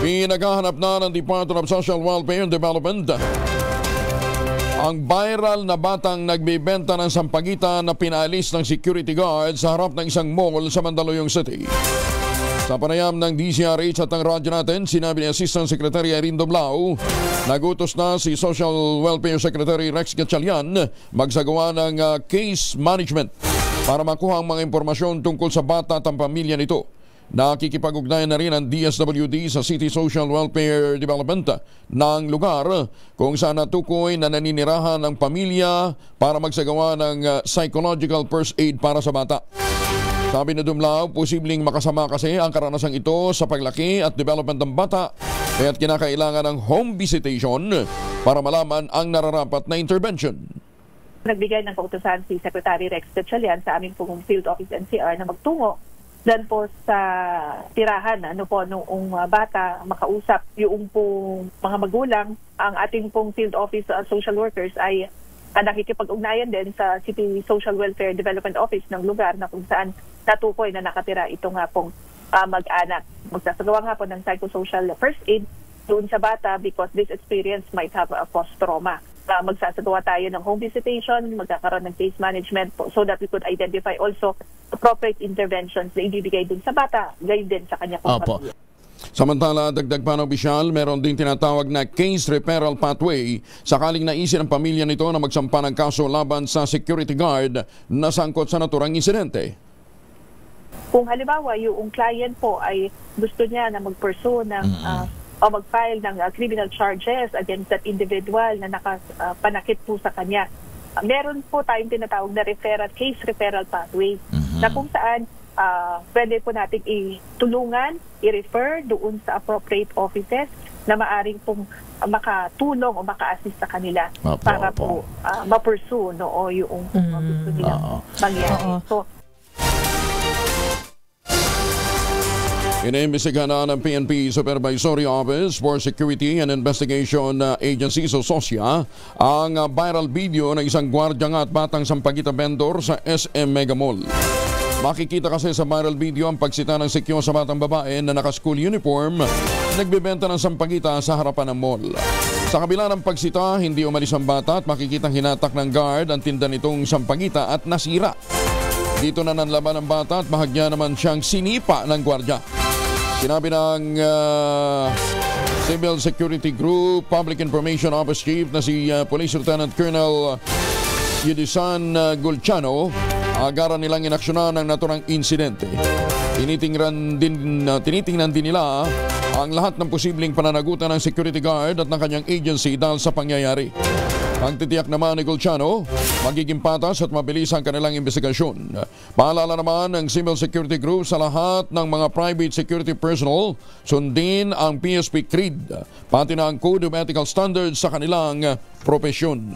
Pinaghahanap na ng Department of Social Welfare and Development ang viral na batang nagbibenta ng sampagita na pinaalis ng security guard sa harap ng isang mall sa Mandaluyong City. Sa panayam ng DZRH at ng radyo natin, sinabi ni Assistant Secretary Irene Doblao, nagutos na si Social Welfare Secretary Rex Gatchalian magsagawa ng case management para makuha ang mga impormasyon tungkol sa bata at ang pamilya nito. Nakikipag-ugnayan na rin ang DSWD sa City Social Welfare Development ng lugar kung saan natukoy na naninirahan ng pamilya para magsagawa ng psychological first aid para sa bata. Sabi ni Dumlao, posibleng makasama kasi ang karanasang ito sa paglaki at development ng bata kaya't kinakailangan ng home visitation para malaman ang nararapat na intervention. Nagbigay ng kautusan si Secretary Rex Gatchalian sa aming pong Field Office NCR na magtungo dan po sa tirahan noong bata makausap yung pong mga magulang. Ang ating pong field office social workers ay nakikipag-ugnayan din sa City Social Welfare Development Office ng lugar na kung saan natukoy na nakatira ito nga pong mag-anak. Magsasagawa nga po ng psychosocial first aid doon sa bata because this experience might have a post-trauma. Magsasagawa tayo ng home visitation, magkakaroon ng case management po so that we could identify also appropriate interventions na ibibigay din sa bata, gayon din sa kanya kung pamilya. Samantala, dagdag pa ng opisyal, meron din tinatawag na case referral pathway sakaling naisin ang pamilya nito na magsampa ng kaso laban sa security guard na sangkot sa naturang insidente. Kung halimbawa yung client po ay gusto niya na mag-pursue ng o mag-file ng criminal charges against that individual na nakapanakit po sa kanya, meron po tayong tinatawag na case referral pathway na kung saan pwede po natin itulungan, i-refer doon sa appropriate offices na maaring pong makatulong o maka-assist sa kanila para po ma-pursue yung gusto nilang mangyari. So, iniimbestigahan na ng PNP Supervisory Office for Security and Investigation Agency o SOSIA ang viral video ng isang gwardiya at batang sampagita vendor sa SM Mega Mall. Makikita kasi sa viral video ang pagsita ng sikyo sa batang babae na naka-school uniform nagbebenta ng sampagita sa harapan ng mall. Sa kabila ng pagsita, hindi umalis ang bata at makikitang hinatak ng guard ang tinda nitong sampagita at nasira. Dito na nanlaban ang bata at bahagya naman siyang sinipa ng gwardiya. Sinabi ng Civil Security Group Public Information Office Chief na si Police Lieutenant Colonel Yudisan Gulciano, agaran nilang inaksyonan ng naturang insidente. Tinitingnan din nila ang lahat ng posibleng pananagutan ng security guard at ng kanyang agency dahil sa pangyayari. Ang titiyak naman ni Gulciano, magiging patas at mabilis ang kanilang investigasyon. Paalala naman ng Civil Security Group sa lahat ng mga private security personnel, sundin ang PSP CREED, pati na ang Code of Ethical Standards sa kanilang propesyon.